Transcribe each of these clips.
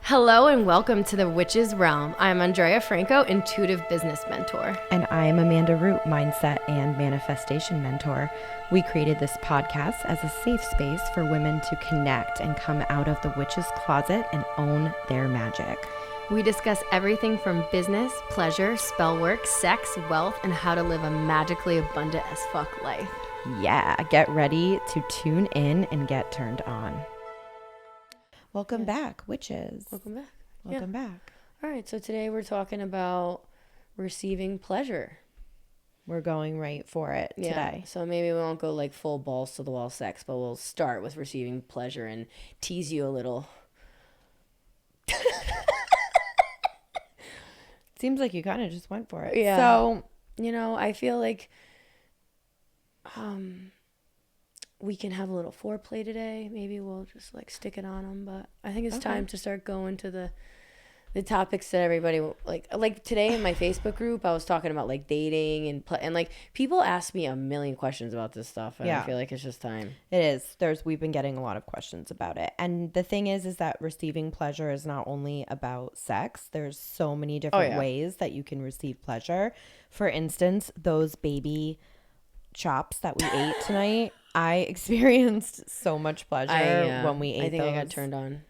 Hello and welcome to the Witch's Realm. I'm Andrea Franco, intuitive business mentor. And I'm Amanda Root, mindset and manifestation mentor. We created this podcast as a safe space for women to connect and come out of the witch's closet and own their magic. We discuss everything from business, pleasure, spell work, sex, wealth, and how to live a magically abundant as fuck life. Yeah, get ready to tune in and get turned on. Welcome back, witches. Welcome back. Welcome back. All right, so today we're talking about receiving pleasure. We're going right for it today. So maybe we won't go like full balls to the wall sex, but we'll start with receiving pleasure and tease you a little. Seems like you kind of just went for it. Yeah. So, I feel like we can have a little foreplay today. Maybe we'll just like stick it on them. But I think it's time to start going to the topics that everybody like today in my Facebook group. I was talking about like dating and like people ask me a million questions about this stuff, and I feel like it's just time. It is. We've been getting a lot of questions about it, and the thing is that receiving pleasure is not only about sex. There's so many different ways that you can receive pleasure. For instance, those baby chops that we ate tonight. I experienced so much pleasure when we ate those. I think I got turned on.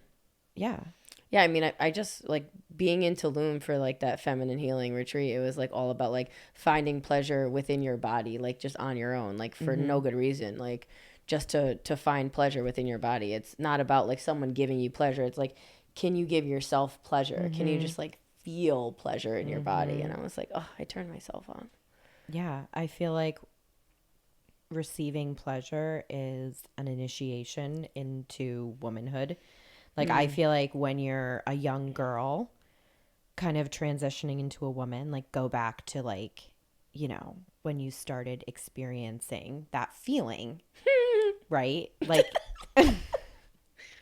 Yeah. Yeah, I mean, I just, like, being in Tulum for, like, that feminine healing retreat, it was, like, all about, like, finding pleasure within your body, like, just on your own, like, for no good reason, like, just to find pleasure within your body. It's not about, like, someone giving you pleasure. It's, like, can you give yourself pleasure? Can you just, like, feel pleasure in your body? And I was like, oh, I turned myself on. Yeah, I feel like receiving pleasure is an initiation into womanhood. Like, I feel like when you're a young girl kind of transitioning into a woman, like go back to like, when you started experiencing that feeling, right? Like, I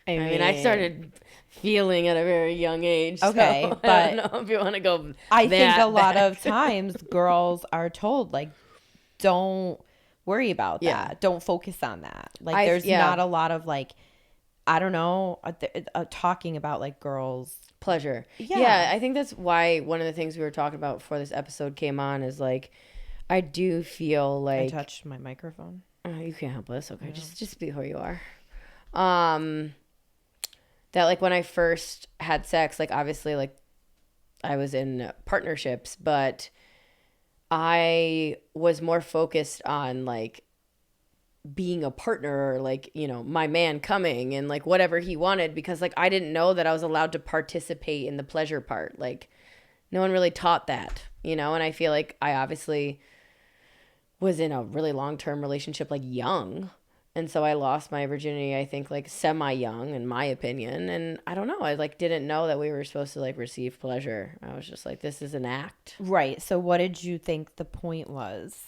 mean, I started feeling at a very young age. Okay, so but I don't know if you want to go I think a lot of times girls are told, like, don't worry about that. Don't focus on that. Like, there's not a lot of, like, I don't know, talking about, like, girls' pleasure. Yeah, I think that's why one of the things we were talking about before this episode came on is, like, I do feel like... I touched my microphone. You can't help us. Okay, just be who you are. That, like, when I first had sex, like, obviously, like, I was in partnerships, but I was more focused on, like, being a partner or, like, my man coming and, like, whatever he wanted, because, like, I didn't know that I was allowed to participate in the pleasure part. Like, no one really taught that, and I feel like I obviously was in a really long-term relationship, like, young. And so I lost my virginity, I think, like, semi-young, in my opinion. And I don't know. I, like, didn't know that we were supposed to, like, receive pleasure. I was just like, this is an act. Right. So what did you think the point was?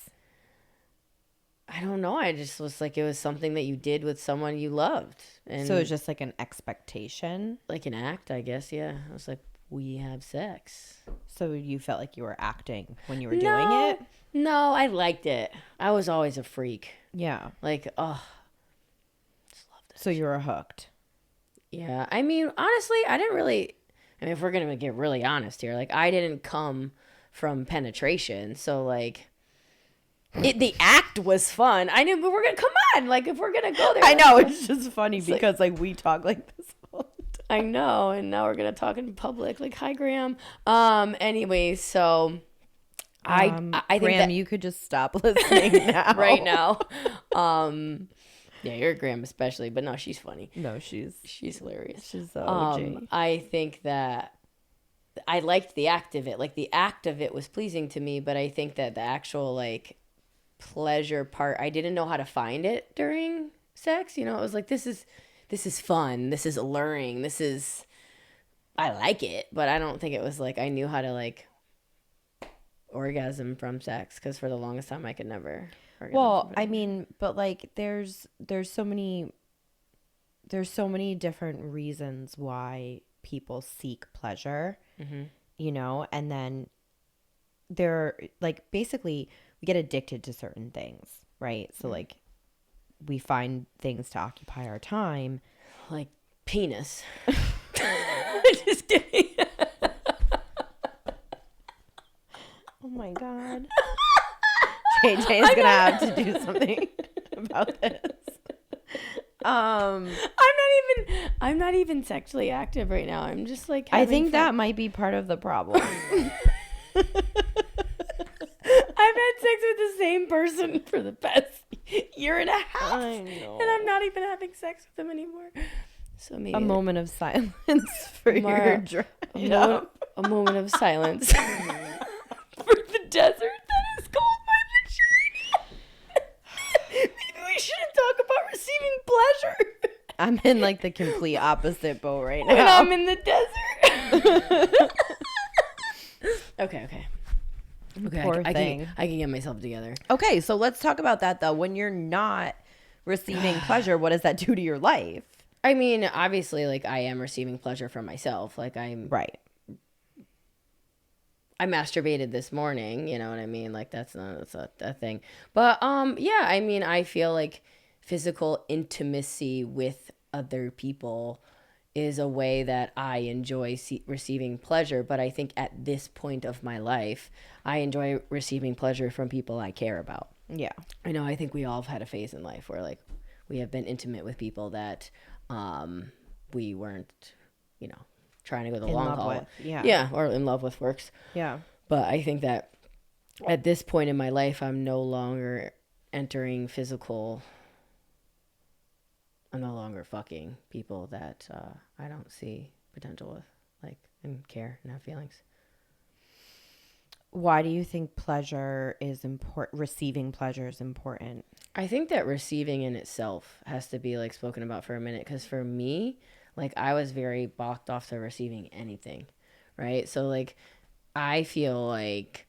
I don't know. I just was like, it was something that you did with someone you loved. And so it was just like an expectation? Like an act, I guess, yeah. I was like, we have sex. So you felt like you were acting when you were doing it? No, I liked it. I was always a freak. Yeah. Like, just loved it. So you were hooked? Yeah. I mean, honestly, if we're going to get really honest here, like, I didn't come from penetration. So, like... the act was fun. I knew, but we're gonna come on. Like, if we're gonna go there, I know it's just funny because like we talk like this all the time. I know, and now we're gonna talk in public. Like, hi, Graham. Anyway, so I think Graham, that you could just stop listening now, right now. Yeah, you're Graham especially, but no, she's funny. No, she's hilarious. She's OG. I think that I liked the act of it. Like, the act of it was pleasing to me, but I think that the actual, like, pleasure part, I didn't know how to find it during sex. It was like, this is fun, this is alluring, I like it, but I don't think it was like I knew how to, like, orgasm from sex, because for the longest time I could never orgasm. Well, I mean, but like there's so many different reasons why people seek pleasure, and then they're like, basically we get addicted to certain things, right? So like we find things to occupy our time. Like penis. Just kidding. Oh my God. JJ's gonna have to do something about this. I'm not even sexually active right now. I'm just like I think fun. that might be part of the problem. I've had sex with the same person for the past year and a half. I know. And I'm not even having sex with them anymore. So maybe A moment of silence for your drive. a moment of silence for the desert that is called my vagina. Maybe we shouldn't talk about receiving pleasure. I'm in like the complete opposite boat right now. When I'm in the desert. Okay. Poor thing. I can get myself together. Okay, so let's talk about that though. When you're not receiving pleasure, what does that do to your life? I mean, obviously, like I am receiving pleasure from myself. Like I masturbated this morning. You know what I mean? Like that's a thing. But yeah. I mean, I feel like physical intimacy with other people is a way that I enjoy receiving pleasure. But I think at this point of my life, I enjoy receiving pleasure from people I care about. Yeah. I think we all have had a phase in life where like we have been intimate with people that we weren't, trying to go the long haul. Yeah, or in love with works. Yeah. But I think that at this point in my life, I'm no longer entering physical. I'm no longer fucking people that I don't see potential with, like, and care and have feelings. Why do you think pleasure is important? Receiving pleasure is important. I think that receiving in itself has to be like spoken about for a minute, because for me, like I was very blocked off to receiving anything, right? So like I feel like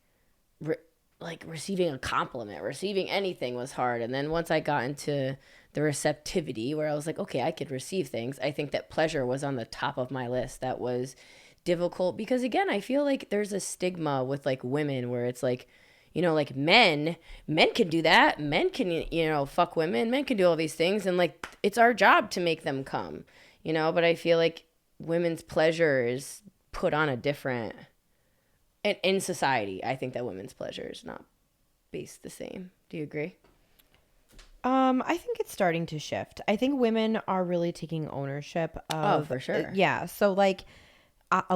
receiving a compliment, receiving anything was hard, and then once I got into the receptivity where I was like, okay, I could receive things, I think that pleasure was on the top of my list. That was difficult because again, I feel like there's a stigma with like women where it's like, like men can do that. Men can, fuck women. Men can do all these things. And like, it's our job to make them come, but I feel like women's pleasure is put on a different, and in society, I think that women's pleasure is not based the same. Do you agree? I think it's starting to shift. I think women are really taking ownership of. Oh, for sure. Yeah. So like,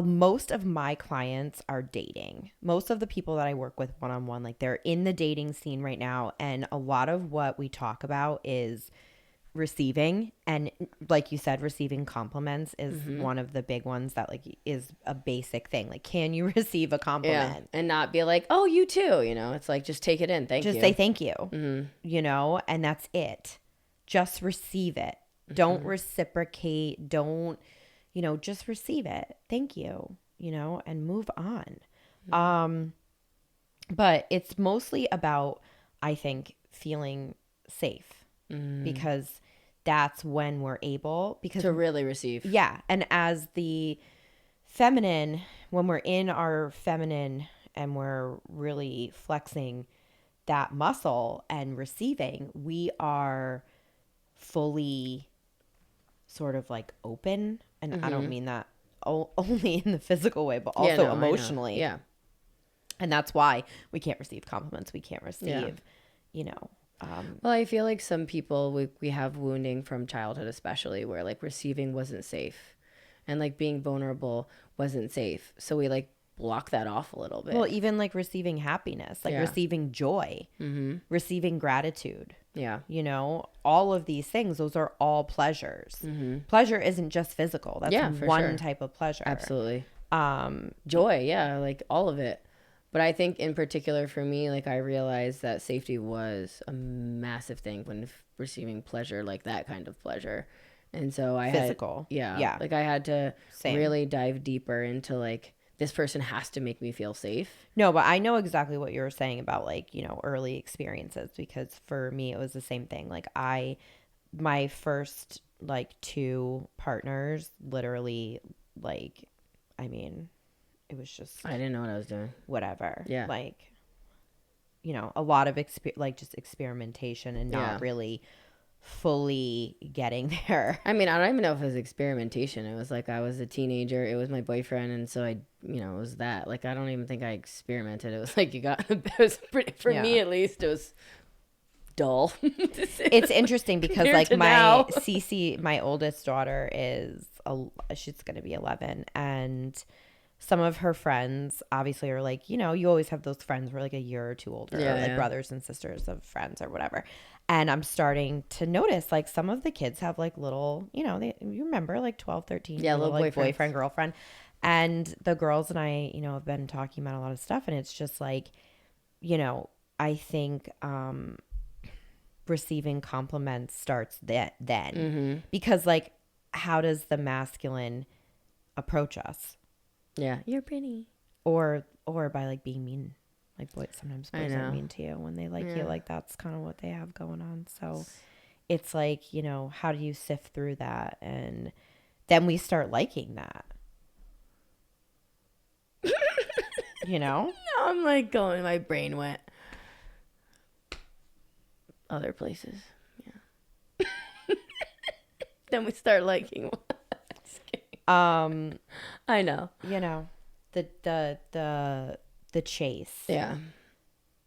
most of my clients are dating. Most of the people that I work with one-on-one, like they're in the dating scene right now. And a lot of what we talk about is receiving. And like you said, receiving compliments is one of the big ones that like is a basic thing. Like, can you receive a compliment? Yeah. And not be like, oh, you too. It's like, just take it in. Thank you. Just say thank you, and that's it. Just receive it. Don't reciprocate. Don't, just receive it. Thank you, and move on. But it's mostly about, I think, feeling safe because that's when we're able to really receive. Yeah. And as the feminine, when we're in our feminine and we're really flexing that muscle and receiving, we are fully sort of like open. And I don't mean that only in the physical way, but also emotionally. Yeah. And that's why we can't receive compliments. We can't receive, well, I feel like some people, we have wounding from childhood, especially where like receiving wasn't safe and like being vulnerable wasn't safe. So we like block that off a little bit. Well, even like receiving happiness, like receiving joy, receiving gratitude. Yeah. All of these things, those are all pleasures. Pleasure isn't just physical. That's one type of pleasure. Absolutely. Joy. Yeah. Like all of it. But I think in particular for me, like I realized that safety was a massive thing when receiving pleasure, like that kind of pleasure. And so I physical. Yeah. Like I had to really dive deeper into like, this person has to make me feel safe. No, but I know exactly what you were saying about like, early experiences, because for me, it was the same thing. Like my first like 2 partners, literally like, I mean, it was just, I didn't know what I was doing. Whatever. Yeah. Like, a lot of just experimentation and not really fully getting there. I mean, I don't even know if it was experimentation. It was like I was a teenager. It was my boyfriend, and so it was that. Like, I don't even think I experimented. It was like it was pretty, for me at least, it was dull. It's interesting because like my Cece, my oldest daughter she's going to be 11, and some of her friends obviously are like, you always have those friends who are like a year or two older, or like brothers and sisters of friends or whatever. And I'm starting to notice like some of the kids have like little, you remember like 12, 13, little like boyfriend, girlfriend. And the girls and I, have been talking about a lot of stuff, and it's just like, I think receiving compliments starts then because like, how does the masculine approach us? Yeah, you're pretty. Or by like being mean. Like sometimes boys are mean to you when they like you. Like that's kind of what they have going on. So it's like, how do you sift through that? And then we start liking that. No, I'm like going, my brain went other places. Yeah. Then we start liking. I know. The chase. Yeah.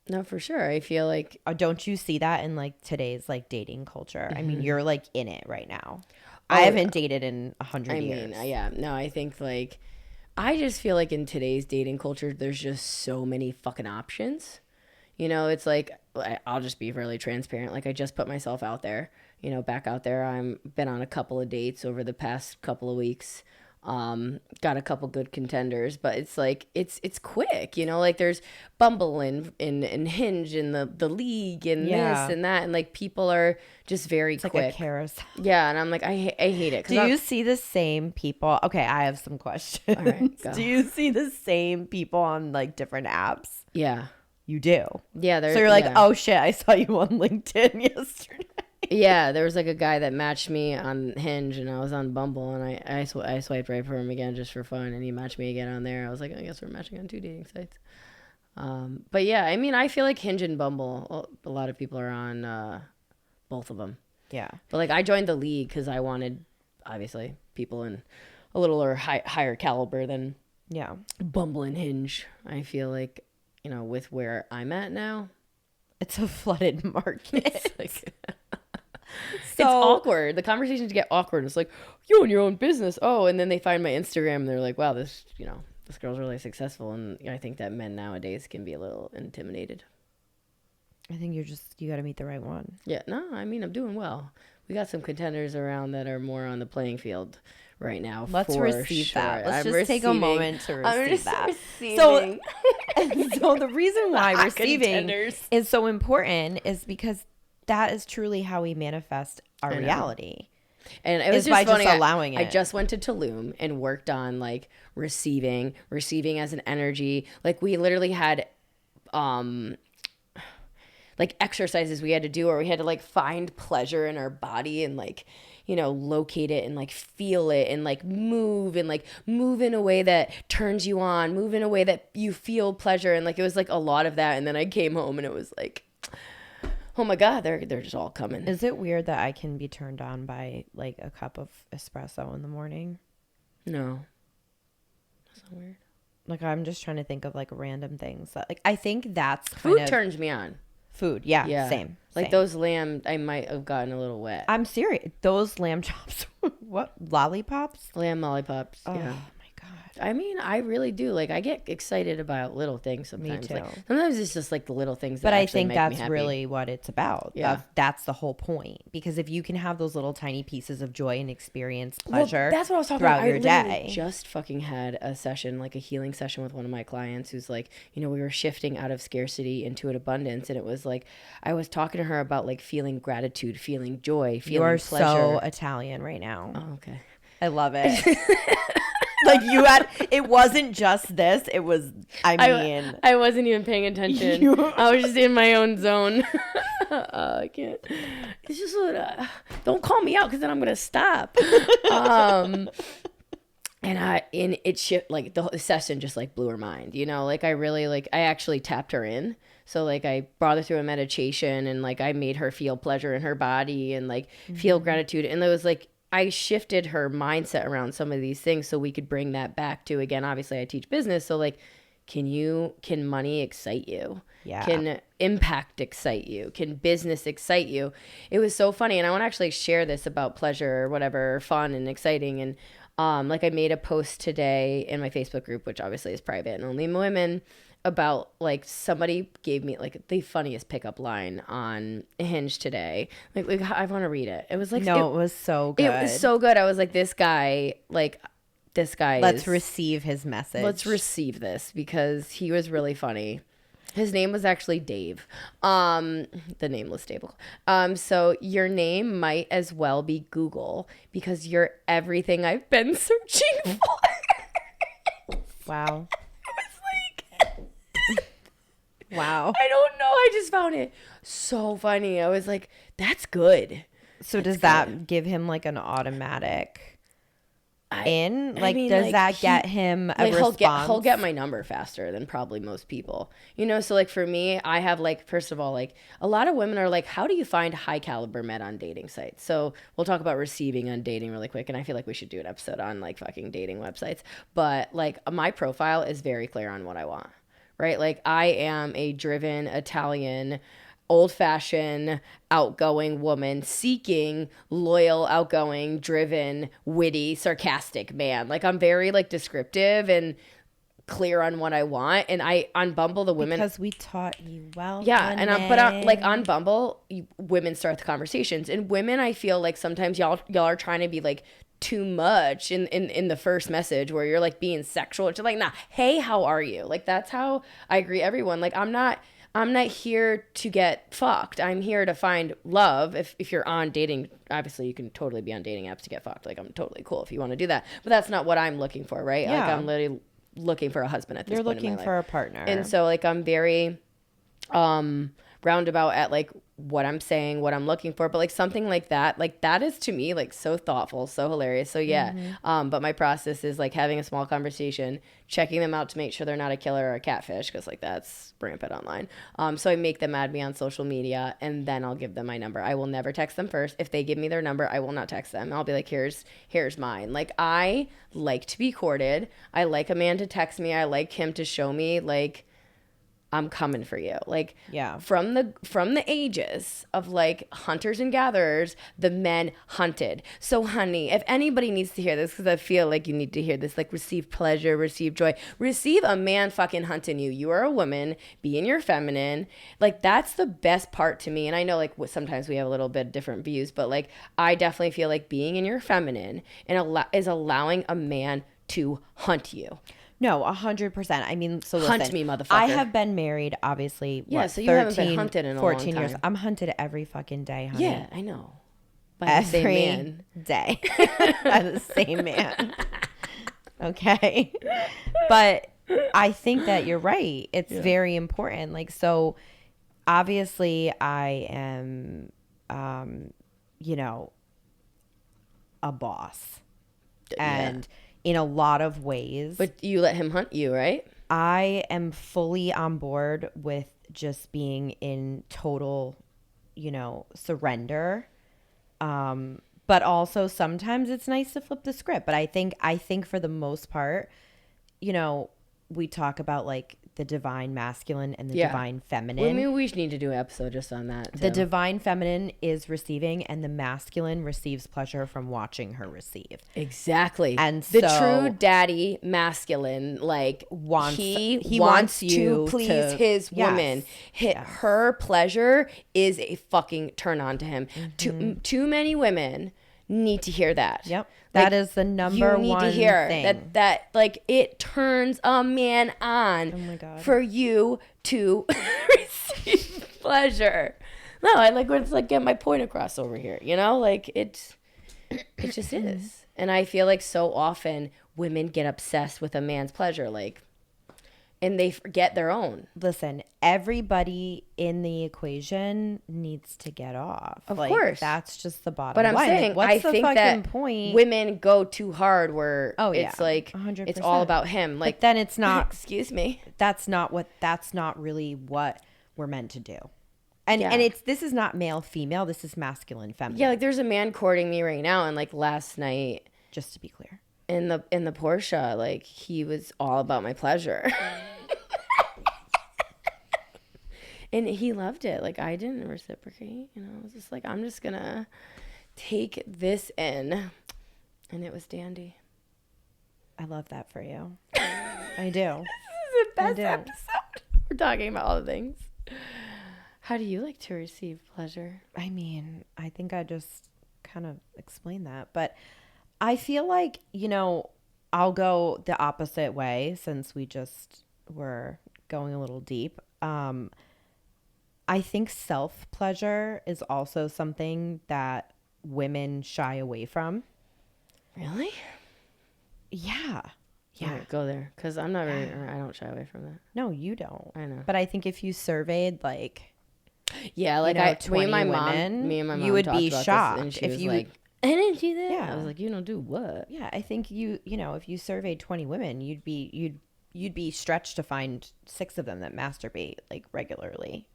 No, for sure. I feel like don't you see that in like today's like dating culture? I mean, you're like in it right now. I haven't dated in 100 years. Yeah. No, I think like I just feel like in today's dating culture there's just so many fucking options. It's like I'll just be really transparent. Like I just put myself out there, back out there. I'm been on a couple of dates over the past couple of weeks. Got a couple good contenders, but it's like it's quick, like there's Bumble and Hinge and the League and this and that, and like people are just very quick. Like a carousel. Yeah, and I'm like I hate it. Do you see the same people? Okay, I have some questions. All right, go. Do you see the same people on like different apps? Yeah, you do. Yeah, so you're like, oh shit, I saw you on LinkedIn yesterday. Yeah, there was like a guy that matched me on Hinge, and I was on Bumble, and I swiped right for him again just for fun, and he matched me again on there. I was like, I guess we're matching on two dating sites. But yeah, I mean, I feel like Hinge and Bumble, a lot of people are on both of them. Yeah. But like I joined the League because I wanted, obviously, people in a little or higher caliber than Bumble and Hinge. I feel like, with where I'm at now. It's a flooded market. It's like... it's awkward. The conversations get awkward. It's like, you own your own business. Oh, and then they find my Instagram and they're like, wow, this girl's really successful. And I think that men nowadays can be a little intimidated. I think you got to meet the right one. Yeah, no, I mean, I'm doing well. We got some contenders around that are more on the playing field right now. Let's receive that. Let's just take a moment to receive that. Receiving. So the reason why receiving is so important is because that is truly how we manifest our reality. And it was just funny. Just allowing it. I just went to Tulum and worked on like receiving as an energy. Like we literally had like exercises we had to do, or we had to like find pleasure in our body and like, locate it and like feel it and like move in a way that turns you on, move in a way that you feel pleasure. And like, it was like a lot of that. And then I came home and it was like, oh my God, they're just all coming. Is it weird that I can be turned on by like a cup of espresso in the morning? No. That's not weird. Like I'm just trying to think of like random things that like I think that's food turns me on. Food, yeah. Same. Like those lamb, I might have gotten a little wet. I'm serious. Those lamb chops, what? Lollipops? Lamb lollipops, oh, yeah. God. I mean, I really do. Like, I get excited about little things sometimes. Me too. Like, sometimes it's just like the little things that but actually I think make that's me happy. Really what it's about. Yeah. That's the whole point. Because if you can have those little tiny pieces of joy and experience pleasure that's what I was talking throughout about. your day. I just fucking had a session, like a healing session with one of my clients who's like, we were shifting out of scarcity into an abundance. And it was like, I was talking to her about like feeling gratitude, feeling joy, feeling pleasure. You are so Italian right now. Oh, okay. I love it. Like it wasn't just this. It was, I wasn't even paying attention. I was just in my own zone. I can't. It's just, don't call me out because then I'm going to stop. And it shit, like the session just like blew her mind, like I really, like I actually tapped her in. So like I brought her through a meditation, and like I made her feel pleasure in her body and like feel gratitude. And it was like I shifted her mindset around some of these things so we could bring that back to, again, obviously I teach business. So like, can money excite you? Yeah. Can impact excite you? Can business excite you? It was so funny. And I want to actually share this about pleasure or whatever, fun and exciting. And like I made a post today in my Facebook group, which obviously is private and only women, about like somebody gave me like the funniest pickup line on Hinge today. Like I want to read it. It was like, it was so good. It was so good. I was like, this guy Let's receive his message. Let's receive this, because he was really funny. His name was actually Dave. The nameless stable. So your name might as well be Google, because you're everything I've been searching for. Wow. Like, wow. I don't know. I just found it so funny. I was like, that's good. So does that give him like an automatic does that get him a response? He'll get my number faster than probably most people, so like for me, I have like, first of all, like a lot of women are like, how do you find high caliber men on dating sites? So we'll talk about receiving on dating really quick, and I feel like we should do an episode on like fucking dating websites. But like my profile is very clear on what I want, right? Like I am a driven Italian, old-fashioned, outgoing woman seeking loyal, outgoing, driven, witty, sarcastic man. Like I'm very like descriptive and clear on what I want. And on Bumble, the women, because we taught you well. Yeah, and like on Bumble, women start the conversations, and women, I feel like sometimes y'all are trying to be like too much in the first message, where you're like being sexual. It's like, nah, hey, how are you? Like that's how I greet everyone. Like I'm not here to get fucked. I'm here to find love. If you're on dating, obviously you can totally be on dating apps to get fucked. Like I'm totally cool if you want to do that. But that's not what I'm looking for, right? Yeah. Like I'm literally looking for a husband at this point in my life. You're looking for a partner. And so like I'm very roundabout at like what I'm saying, what I'm looking for, but like something like that is to me like so thoughtful, so hilarious. So yeah. But my process is like having a small conversation, checking them out to make sure they're not a killer or a catfish, because like that's rampant online. So I make them add me on social media, and then I'll give them my number. I will never text them first. If they give me their number, I will not text them. I'll be like, here's mine. Like I like to be courted. I like a man to text me. I like him to show me like I'm coming for you. Like, yeah. From the ages of like hunters and gatherers, the men hunted. So honey, if anybody needs to hear this, because I feel like you need to hear this, like receive pleasure, receive joy, receive a man fucking hunting you. You are a woman, be in your feminine. Like that's the best part to me. And I know like sometimes we have a little bit different views, but like I definitely feel like being in your feminine and is allowing a man to hunt you. No, 100%. I mean, so listen, hunt me, motherfucker. I have been married, obviously, so you haven't been hunted in a 14 long time. years. I'm hunted every fucking day, honey. Yeah, I know. By every the same man. Day. By the same man. Okay. But I think that you're right. It's very important. Like, so obviously I am, a boss. And in a lot of ways. But you let him hunt you, right? I am fully on board with just being in total, surrender. But also sometimes it's nice to flip the script. But I think for the most part, we talk about like the divine masculine and the divine feminine. Well, maybe we need to do an episode just on that too. The divine feminine is receiving, and the masculine receives pleasure from watching her receive. Exactly. And the true daddy masculine, like he wants you to please his woman. Her pleasure is a fucking turn on to him. Too many women need to hear that. Yep. That is the number one thing. You need to hear that like it turns a man on. Oh my God. For you to receive pleasure. No, I like when it's like get my point across over here, like it just is. And I feel like so often women get obsessed with a man's pleasure, like, and they forget their own. Listen, everybody in the equation needs to get off. Of course. That's just the bottom line. But I'm saying, what's I the think fucking that point? Women go too hard where it's like, 100%. It's all about him. Like, but then it's not, excuse me. That's not really what we're meant to do. And this is not male female, this is masculine feminine. Yeah, like there's a man courting me right now, and like last night, just to be clear, in the Porsche, like he was all about my pleasure. And he loved it. Like I didn't reciprocate, you know. I was just like, I'm just gonna take this in, and it was dandy. I love that for you. I do. This is the best episode. We're talking about all the things. How do you like to receive pleasure? I mean, I think I just kind of explained that, but I feel like, you know, I'll go the opposite way since we just were going a little deep. I think self-pleasure is also something that women shy away from. Really? Yeah. Yeah. Right, go there. Because I'm not very, I don't shy away from that. No, you don't. I know. But I think if you surveyed like, yeah, like 20 me and my women, mom you would be shocked and she if was you like, I didn't do that. Yeah. I was like, you don't do what? Yeah, I think you know, if you surveyed 20 women, you'd be stretched to find 6 of them that masturbate like regularly.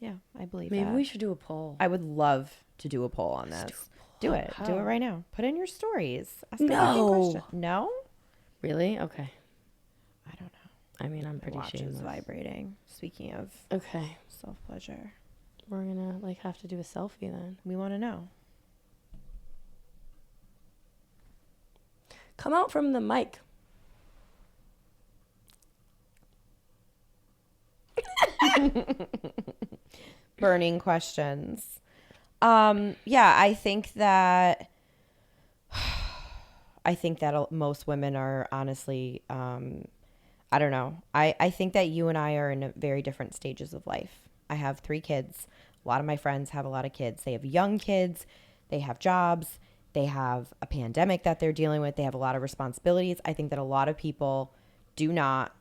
Yeah, I believe Maybe that. we should do a poll. I would love to do a poll on this. Do it. How? Do it right now. Put in your stories. Ask No. No? Really? Okay. I don't know. I mean, I'm pretty watch shameless. is vibrating. Speaking of Okay. self-pleasure. We're gonna like have to do a selfie then. We want to know. Come out from the mic. Burning questions. Yeah, I think that most women are honestly, I don't know. I think that you and I are in very different stages of life. I have 3 kids. A lot of my friends have a lot of kids. They have young kids. They have jobs. They have a pandemic that they're dealing with. They have a lot of responsibilities. I think that a lot of people do not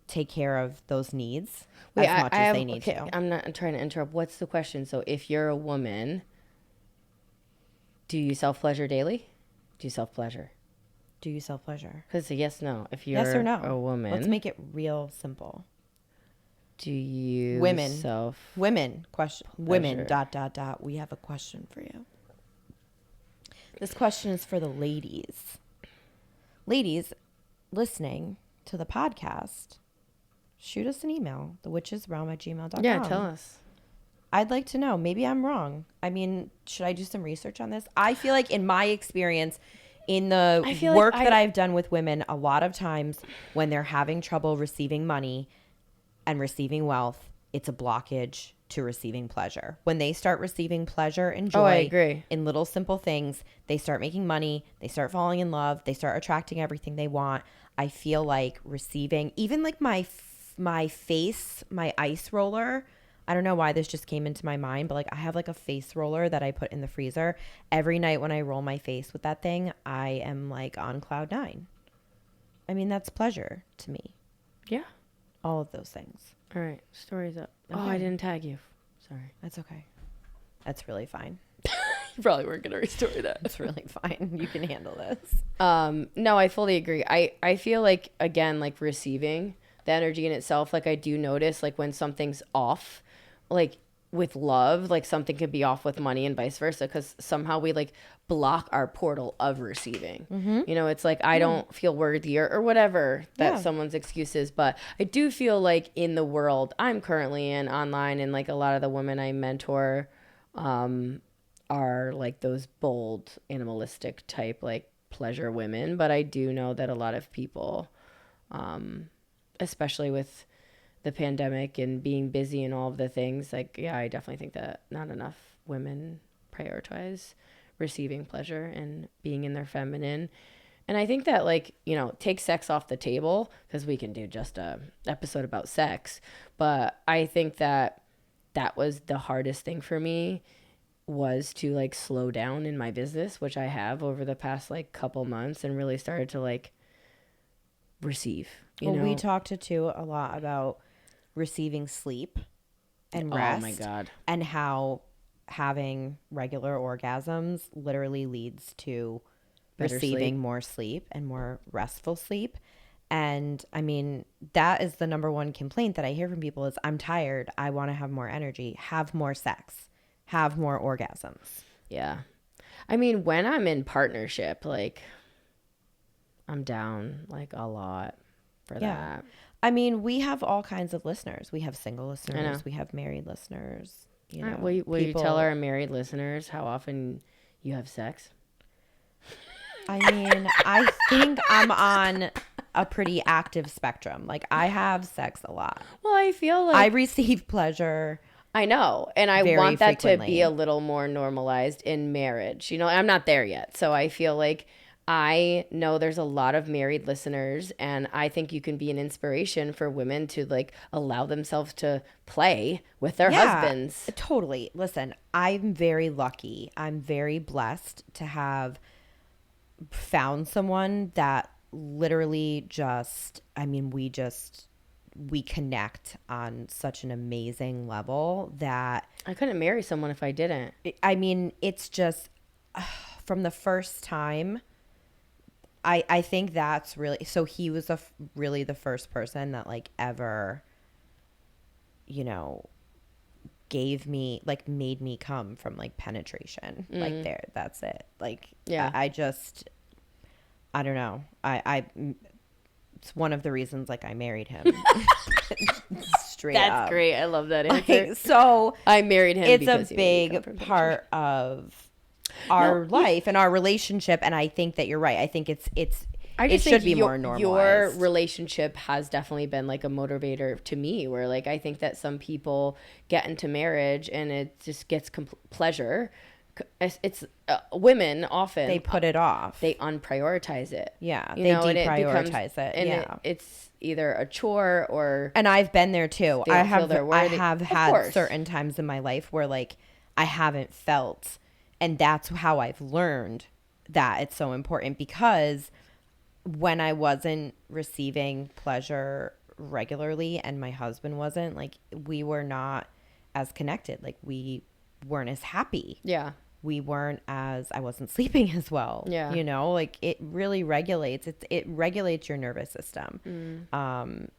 take care of those needs as much as they need to. I'm not trying to interrupt. What's the question? So if you're a woman, do you self-pleasure daily? Do you self-pleasure? Do you self-pleasure? Because it's a yes, no. If you're yes or no. a woman. Let's make it real simple. Do you women question women ... We have a question for you. This question is for the ladies. Ladies listening to the podcast, shoot us an email, thewitchesrealm@gmail.com. Yeah, tell us. I'd like to know. Maybe I'm wrong. I mean, should I do some research on this? I feel like in my experience, in the work that I've done with women, a lot of times when they're having trouble receiving money and receiving wealth, it's a blockage to receiving pleasure. When they start receiving pleasure and joy I agree. in little simple things, they start making money, they start falling in love, they start attracting everything they want. I feel like receiving, even like my face, my ice roller, I don't know why this just came into my mind, but like I have like a face roller that I put in the freezer. Every night when I roll my face with that thing, I am like on cloud 9. I mean, that's pleasure to me. Yeah. All of those things. All right. Story's up. Okay. Oh, I didn't tag you. Sorry. That's okay. That's really fine. You probably weren't going to restore that. It's really fine. You can handle this. No, I fully agree. I feel like, again, like receiving the energy in itself, like I do notice like when something's off, like with love, like something could be off with money and vice versa, because somehow we like block our portal of receiving. Mm-hmm. You know, it's like I don't feel worthy or whatever that someone's excuse is, but I do feel like in the world I'm currently in online, and like a lot of the women I mentor are like those bold animalistic type like pleasure women, but I do know that a lot of people especially with the pandemic and being busy and all of the things, like, yeah, I definitely think that not enough women prioritize receiving pleasure and being in their feminine. And I think that, like, you know, take sex off the table, because we can do just a episode about sex. But I think that that was the hardest thing for me, was to like slow down in my business, which I have over the past like couple months, and really started to like receive. You know? We talked too a lot about receiving sleep and rest. Oh my God. And how having regular orgasms literally leads to better receiving sleep. More sleep and more restful sleep. And I mean, that is the number one complaint that I hear from people is I'm tired. I want to have more energy, have more sex, have more orgasms. Yeah. I mean, when I'm in partnership, like I'm down like a lot for Yeah. that. I mean, we have all kinds of listeners. We have single I know. listeners. We have married listeners. You All right, know, will you tell our married listeners how often you have sex? I mean, I think I'm on a pretty active spectrum. Like, I have sex a lot. Well, I feel like I receive pleasure. I know, and I very want that frequently. to be a little more normalized in marriage. You know, I'm not there yet, so I feel like I know there's a lot of married listeners, and I think you can be an inspiration for women to like allow themselves to play with their husbands. Totally. Listen, I'm very lucky. I'm very blessed to have found someone that literally just, I mean, we connect on such an amazing level that I couldn't marry someone if I didn't. I mean, it's just from the first time. I think that's really, so he was really the first person that like ever, you know, gave me, like made me come from like penetration. Like there, that's it. Like, Yeah. I just, I don't know. It's one of the reasons like I married him. Straight up. That's great. I love that answer. Like, so I married him it's because a he made me come big from part of our life and our relationship, and I think that you're right. I think I it just should think be more your normalized. relationship has definitely been like a motivator to me, where like I think that some people get into marriage and it just gets pleasure. It's women often They put it off. they unprioritize it. Yeah, you they know, and deprioritize it. and Yeah. it's either a chore or And I've been there too. They I don't feel have they're I worthy. have Of had course. certain times in my life where like I haven't felt, and that's how I've learned that it's so important, because when I wasn't receiving pleasure regularly and my husband wasn't, like we were not as connected. Like we weren't as happy. yeah. We weren't as, I wasn't sleeping as well. Yeah. You know, like it really regulates, it regulates your nervous system.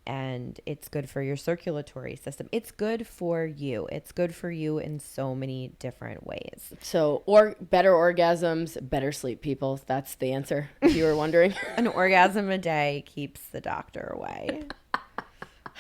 And it's good for your circulatory system. It's good for you. It's good for you in so many different ways. So, or better orgasms, better sleep, people. That's the answer, if you were wondering. An orgasm a day keeps the doctor away.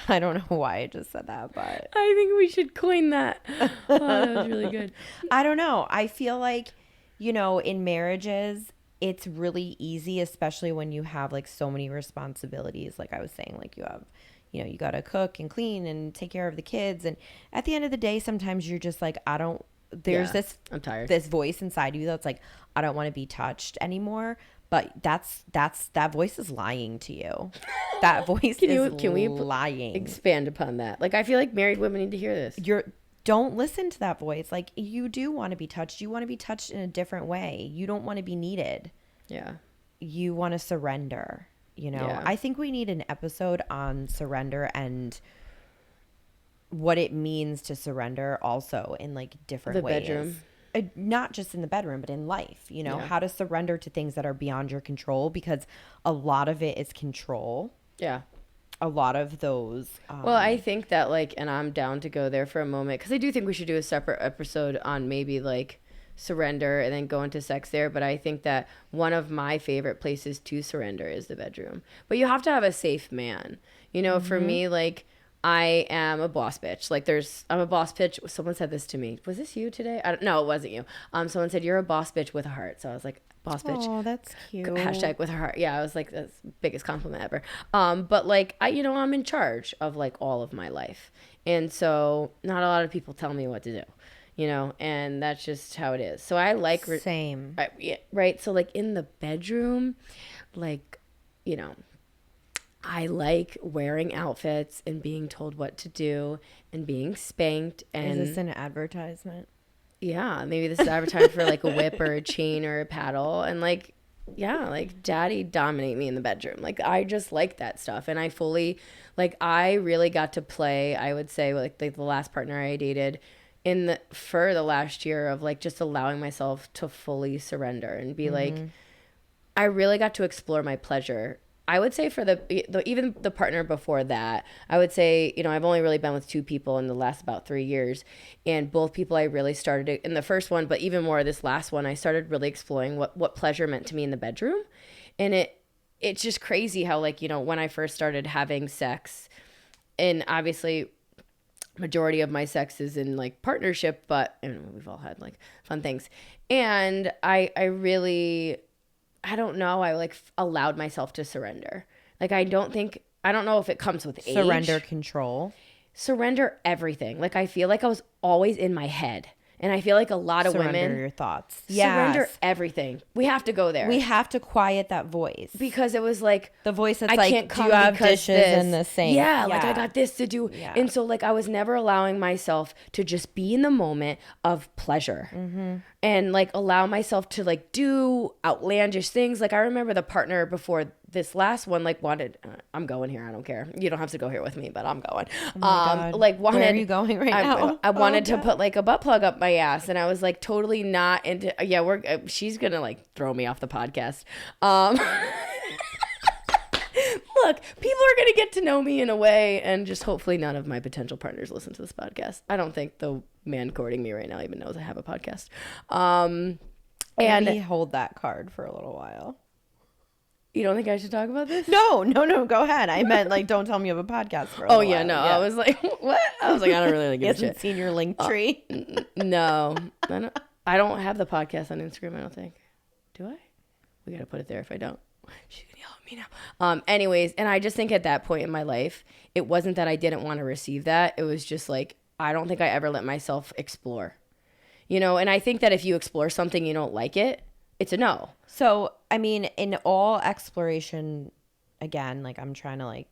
I don't know why I just said that, but I think we should coin that. Oh, that was really good. I don't know. I feel like, you know, in marriages, it's really easy, especially when you have like so many responsibilities. Like I was saying, like you have, you know, you got to cook and clean and take care of the kids. And at the end of the day, sometimes you're just like, there's Yeah, I'm tired. this voice inside you that's like, I don't want to be touched anymore. But that voice is lying to you. That voice Can we lying. expand upon that? Like, I feel like married women need to hear this. Don't listen to that voice. Like, you do want to be touched. You want to be touched in a different way. You don't want to be needed. Yeah. You want to surrender. You know, Yeah. I think we need an episode on surrender and what it means to surrender also in like different The ways. bedroom. Not just in the bedroom, but in life, you know, Yeah. how to surrender to things that are beyond your control, because a lot of it is control. Yeah. A lot of those. Well, I think that like, and I'm down to go there for a moment because I do think we should do a separate episode on maybe like surrender and then go into sex there. But I think that one of my favorite places to surrender is the bedroom. But you have to have a safe man. You know, for me, like I am a boss bitch. Like I'm a boss bitch. Someone said this to me. Was this you today? No, it wasn't you. Someone said you're a boss bitch with a heart. So I was like, boss bitch. Oh, that's cute. Hashtag with a heart. Yeah, I was like, that's the biggest compliment ever. But like I'm in charge of like all of my life. And so not a lot of people tell me what to do, you know, and that's just how it is. So I like, Same. right. So like in the bedroom, like, you know, I like wearing outfits and being told what to do and being spanked. And Is this an advertisement? yeah, maybe this is advertising for like a whip or a chain or a paddle. And like, yeah, like daddy dominate me in the bedroom. Like I just like that stuff. And I really got to play, I would say like the last partner I dated for the last year of like just allowing myself to fully surrender and be like, I really got to explore my pleasure I would say for even the partner before that, I would say, I've only really been with 2 people in the last about 3 years, and both people I really started in the first one, but even more this last one, I started really exploring what pleasure meant to me in the bedroom. And it's just crazy how, like, when I first started having sex, and obviously majority of my sex is in like partnership, but and we've all had like fun things. And I really, I don't know, I like allowed myself to surrender. Like I don't know if it comes with age. Surrender control. Surrender everything. Like I feel like I was always in my head. And I feel like a lot of Surrender women your thoughts. surrender Yes. everything. We have to go there. We have to quiet that voice. Because it was like The voice that's I like, can't do come you have because dishes this. in the sink? Yeah, like I got this to do. Yeah. And so like I was never allowing myself to just be in the moment of pleasure. And like allow myself to like do outlandish things. Like I remember the partner before this last one like wanted I'm going here, I don't care, you don't have to go here with me, but I'm going. Oh my God. Like wanted, where are you going right now? I wanted to put like a butt plug up my ass, and I was like totally not into. Yeah, she's gonna like throw me off the podcast. Look, people are going to get to know me in a way, and just hopefully none of my potential partners listen to this podcast. I don't think the man courting me right now even knows I have a podcast. And Maybe hold that card for a little while. You don't think I should talk about this? No, go ahead. I meant like, don't tell me you have a podcast for a Oh little yeah, while. no. I was like, what? I was like, I don't really give a Hasn't shit. seen your link tree. No, I don't have the podcast on Instagram, I don't think. Do I? We got to put it there if I don't. She's gonna yell at me now. Anyways, and I just think at that point in my life, it wasn't that I didn't want to receive that. It was just like, I don't think I ever let myself explore. And I think that if you explore something you don't like it, it's a no. So, I mean, in all exploration, again, like I'm trying to like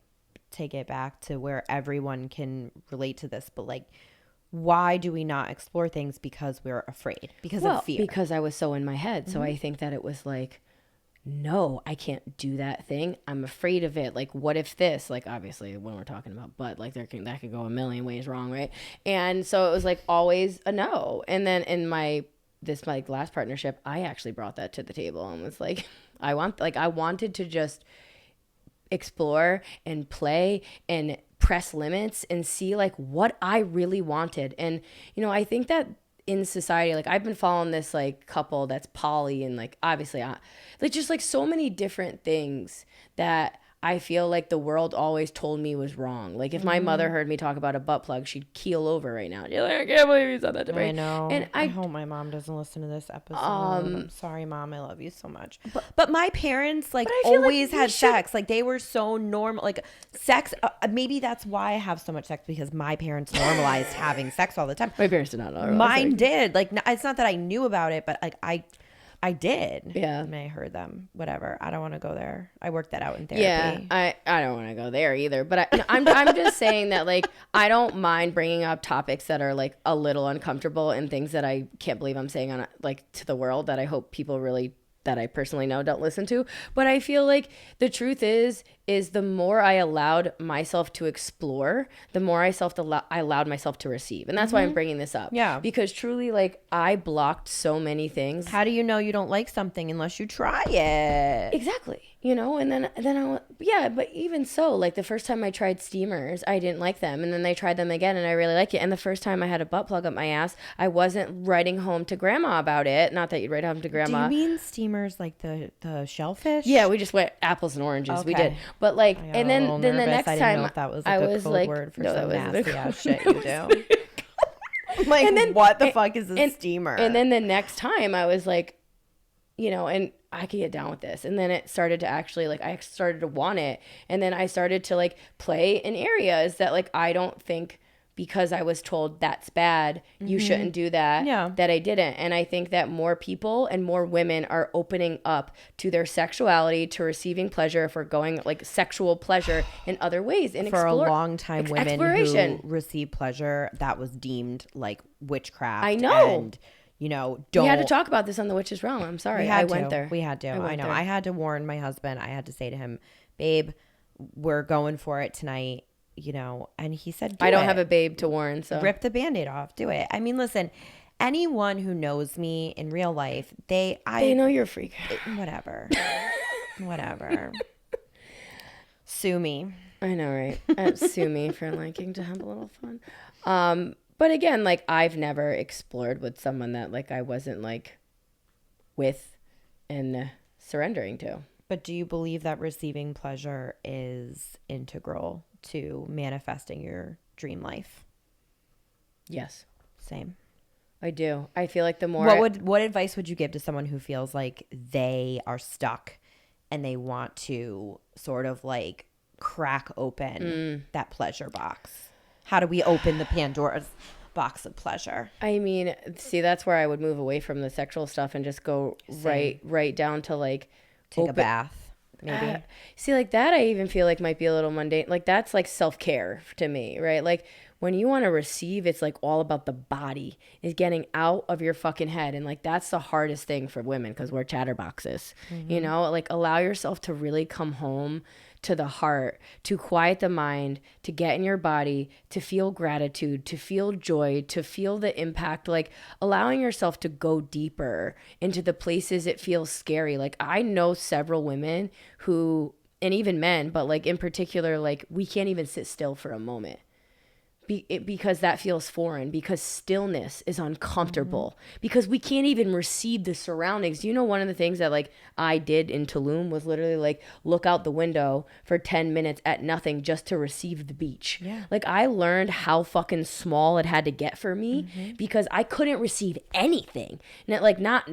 take it back to where everyone can relate to this, but like, why do we not explore things? Because we're afraid, because of fear. Because I was so in my head. So I think that it was like, no, I can't do that thing. I'm afraid of it. Like, what if this? Like, obviously, when we're talking about butt, like that could go a million ways wrong, right? And so it was like always a no. And then in this last partnership, I actually brought that to the table and was like, I wanted to just explore and play and press limits and see like what I really wanted. And I think that in society, like I've been following this like couple that's poly, and like obviously like just like so many different things that I feel like the world always told me was wrong. Like if my mother heard me talk about a butt plug, she'd keel over right now. She's like, I can't believe you said that to me. I know. And I hope my mom doesn't listen to this episode. I'm sorry, Mom. I love you so much. But my parents like always had sex. Like they were so normal. Like sex. Maybe that's why I have so much sex, because my parents normalized having sex all the time. My parents did not know. Mine did. Like it's not that I knew about it, but like I did. Yeah. And I heard them. Whatever. I don't want to go there. I worked that out in therapy. Yeah, I don't want to go there either. But I'm just saying that like I don't mind bringing up topics that are like a little uncomfortable and things that I can't believe I'm saying on like to the world that I hope people really that I personally know don't listen to. But I feel like the truth is the more I allowed myself to explore, the more I allowed myself to receive. And that's why I'm bringing this up. Yeah. Because truly, like, I blocked so many things. How do you know you don't like something unless you try it? Exactly. And then but even so, like the first time I tried steamers, I didn't like them. And then I tried them again and I really like it. And the first time I had a butt plug up my ass, I wasn't writing home to grandma about it. Not that you'd write home to grandma. Do you mean steamers like the shellfish? Yeah, we just went apples and oranges. Okay. We did. But like, and then the next I didn't time know if that was I like was a code like, word for no, some that wasn't a nasty ass code shit you do. Like, And then- what the fuck is a steamer? And then the next time I was like, and I could get down with this. And then it started to actually like, I started to want it. And then I started to like play in areas that like, I don't think because I was told that's bad, you shouldn't do that, that I didn't. And I think that more people and more women are opening up to their sexuality, to receiving pleasure, for going like sexual pleasure in other ways. And for a long time, women exploration. who receive pleasure, that was deemed like witchcraft. I know. And, don't. We had to talk about this on The Witch is Wrong. I'm sorry. I went there. We had to. I know. I had to warn my husband. I had to say to him, babe, we're going for it tonight. And he said, I don't have a babe to warn, so rip the Band-Aid off. Do it. I mean, listen, anyone who knows me in real life, they know you're a freak. Whatever. Sue me. I know, right? Sue me for liking to have a little fun. But again, like I've never explored with someone that like I wasn't like with and surrendering to. But do you believe that receiving pleasure is integral to manifesting your dream life? Yes, Same. I do. I feel like the more what advice would you give to someone who feels like they are stuck and they want to sort of like crack open that pleasure box? How do we open the Pandora's box of pleasure? I mean, see, that's where I would move away from the sexual stuff and just go right down to like Take a bath, maybe. See, like that, I even feel like might be a little mundane. Like that's like self-care to me, right? Like when you want to receive, it's like all about the body, is getting out of your fucking head. And like that's the hardest thing for women because we're chatterboxes, you know? Like allow yourself to really come home to the heart, to quiet the mind, to get in your body, to feel gratitude, to feel joy, to feel the impact, like allowing yourself to go deeper into the places it feels scary. Like I know several women who, and even men, but like in particular, like we can't even sit still for a moment. Because that feels foreign, because stillness is uncomfortable, because we can't even receive the surroundings. You know, one of the things that like I did in Tulum was literally like look out the window for 10 minutes at nothing just to receive the beach. Yeah. Like I learned how fucking small it had to get for me because I couldn't receive anything. And it, like not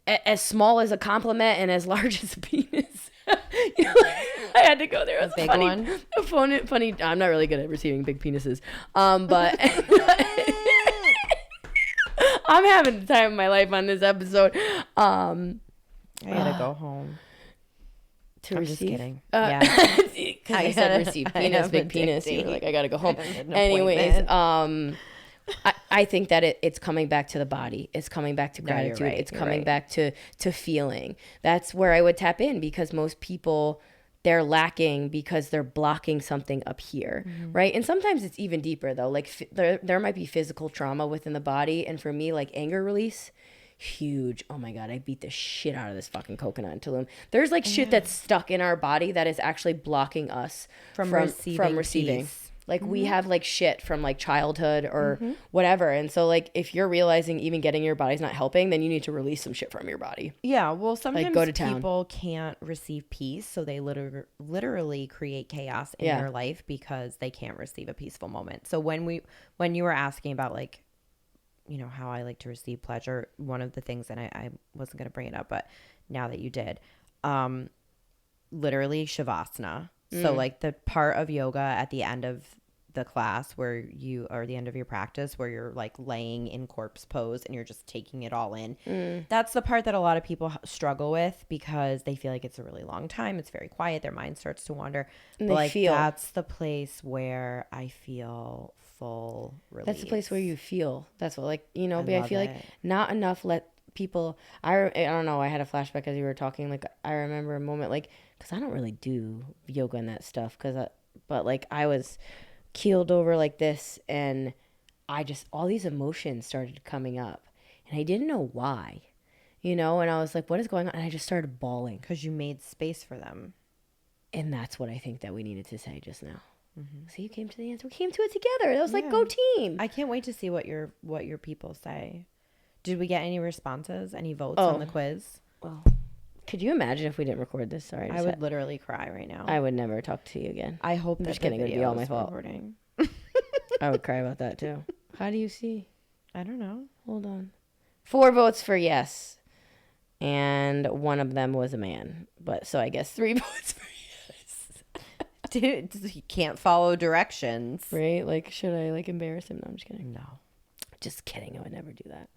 as small as a compliment and as large as a penis. You know, I had to go there. It was a big funny, one. Funny. I'm not really good at receiving big penises, but I'm having the time of my life on this episode. I gotta go home. To I'm receive? just kidding. Yeah, because I said receive penis, big penis. You were like, I gotta go home. Anyways, I think that it's coming back to the body. It's coming back to gratitude. Right. It's coming back to feeling. That's where I would tap in because most people, they're lacking because they're blocking something up here, right? And sometimes it's even deeper though. Like there might be physical trauma within the body. And for me, like anger release, huge. Oh my God, I beat the shit out of this fucking coconut in Tulum. There's like shit that's stuck in our body that is actually blocking us from receiving. Peace. Like we have like shit from like childhood or whatever. And so like if you're realizing even getting your body's not helping, then you need to release some shit from your body. Yeah, well sometimes like, go to town. People can't receive peace, so they literally create chaos in their life because they can't receive a peaceful moment. So when you were asking about like, you know, how I like to receive pleasure, one of the things, and I wasn't going to bring it up, but now that you did, literally Shavasana. So like the part of yoga at the end of the class where you, or the end of your practice where you're like laying in corpse pose and you're just taking it all in. That's the part that a lot of people struggle with because they feel like it's a really long time. It's very quiet. Their mind starts to wander. And but like that's the place where I feel full release. That's the place where you feel. That's what, like, you know, I feel like not enough let people, I don't know, I had a flashback as you were talking. Like I remember a moment, like, because I don't really do yoga and that stuff, but like I was keeled over like this and I just, all these emotions started coming up and I didn't know why, you know, and I was like, what is going on? And I just started bawling. Because you made space for them. And that's what I think that we needed to say just now. So you came to the answer. We came to it together. That was like, go team. I can't wait to see what your people say. Did we get any responses? Any votes on the quiz? Well, could you imagine if we didn't record this? Sorry, I would literally cry right now. I would never talk to you again. I hope I'm that just kidding. It would be all my fault. Recording. I would cry about that too. How do you see? I don't know. Hold on. 4 votes for yes, and one of them was a man. But so I guess 3 votes for yes. Dude, you can't follow directions, right? Like, should I like embarrass him? No, I'm just kidding. No, just kidding. I would never do that.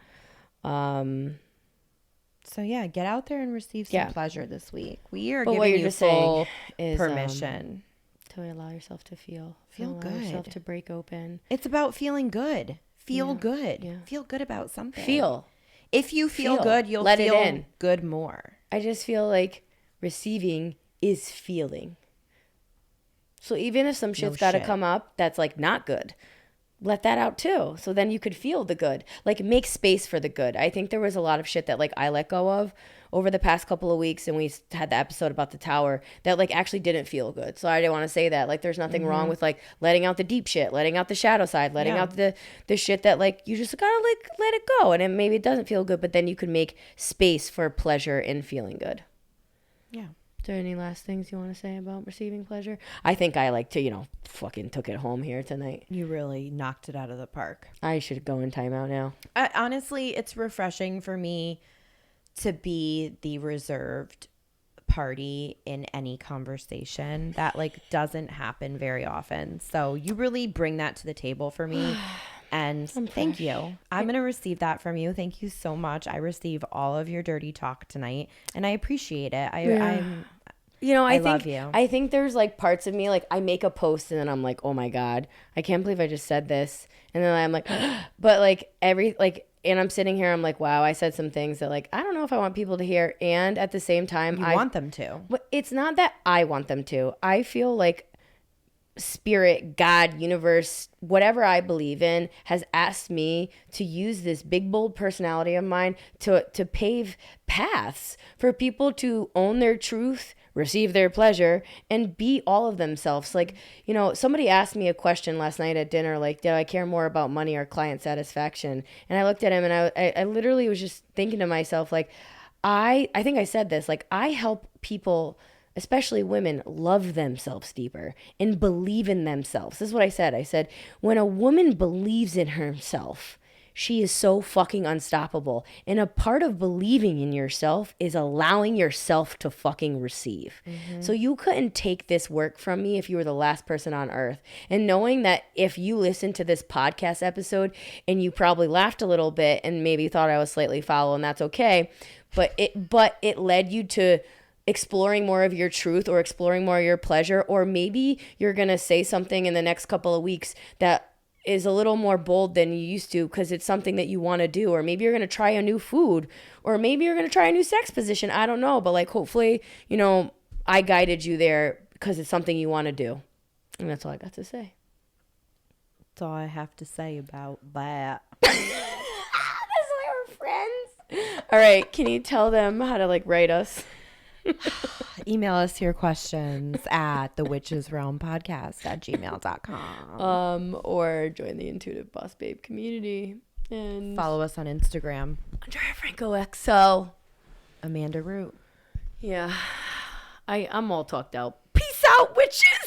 So yeah, get out there and receive some pleasure this week. We are giving what you're you just full is, permission to allow yourself to feel good, yourself to break open. It's about feeling good. Feel good. Yeah. Feel good about something. If you feel good, you'll let feel it in. Good more. I just feel like receiving is feeling. So even if some shit's got to come up that's like not good, let that out too. So then you could feel the good. Like, make space for the good. I think there was a lot of shit that like I let go of over the past couple of weeks, and we had the episode about the tower that like actually didn't feel good. So I didn't want to say that. Like, there's nothing wrong with like letting out the deep shit, letting out the shadow side, letting out the shit that like you just gotta like let it go. And maybe it doesn't feel good, but then you can make space for pleasure in feeling good. Yeah. Is there any last things you want to say about receiving pleasure? I think I like to, fucking took it home here tonight. You really knocked it out of the park. I should go in timeout now. Honestly, it's refreshing for me to be the reserved party in any conversation. That like doesn't happen very often. So you really bring that to the table for me. And thank you. I'm going to receive that from you. Thank you so much. I receive all of your dirty talk tonight, and I appreciate it. I love you. I think there's like parts of me, like I make a post and then I'm like, oh my God, I can't believe I just said this. And then I'm like, but like and I'm sitting here, I'm like, wow, I said some things that like, I don't know if I want people to hear. And at the same time, I want them to. But it's not that I want them to. I feel like spirit, God, universe, whatever I believe in has asked me to use this big, bold personality of mine to pave paths for people to own their truth, receive their pleasure, and be all of themselves. Like, somebody asked me a question last night at dinner, like, did I care more about money or client satisfaction? And I looked at him and I literally was just thinking to myself, like, I think I said this, like, I help people, especially women, love themselves deeper and believe in themselves. This is what I said. I said, when a woman believes in herself, she is so fucking unstoppable. And a part of believing in yourself is allowing yourself to fucking receive. Mm-hmm. So you couldn't take this work from me if you were the last person on earth. And knowing that if you listened to this podcast episode and you probably laughed a little bit and maybe thought I was slightly foul, and that's okay, but it led you to exploring more of your truth or exploring more of your pleasure, or maybe you're going to say something in the next couple of weeks that is a little more bold than you used to because it's something that you want to do, or maybe you're going to try a new food, or maybe you're going to try a new sex position. I don't know, but like hopefully, I guided you there because it's something you want to do. And that's all I got to say. That's all I have to say about that. That's why we're friends. All right, can you tell them how to like write us? Email us your questions at thewitchesrealmpodcast@gmail.com. Or join the Intuitive Boss Babe community and follow us on Instagram. Andrea Franco XO. Amanda Root. Yeah. I'm all talked out. Peace out, witches.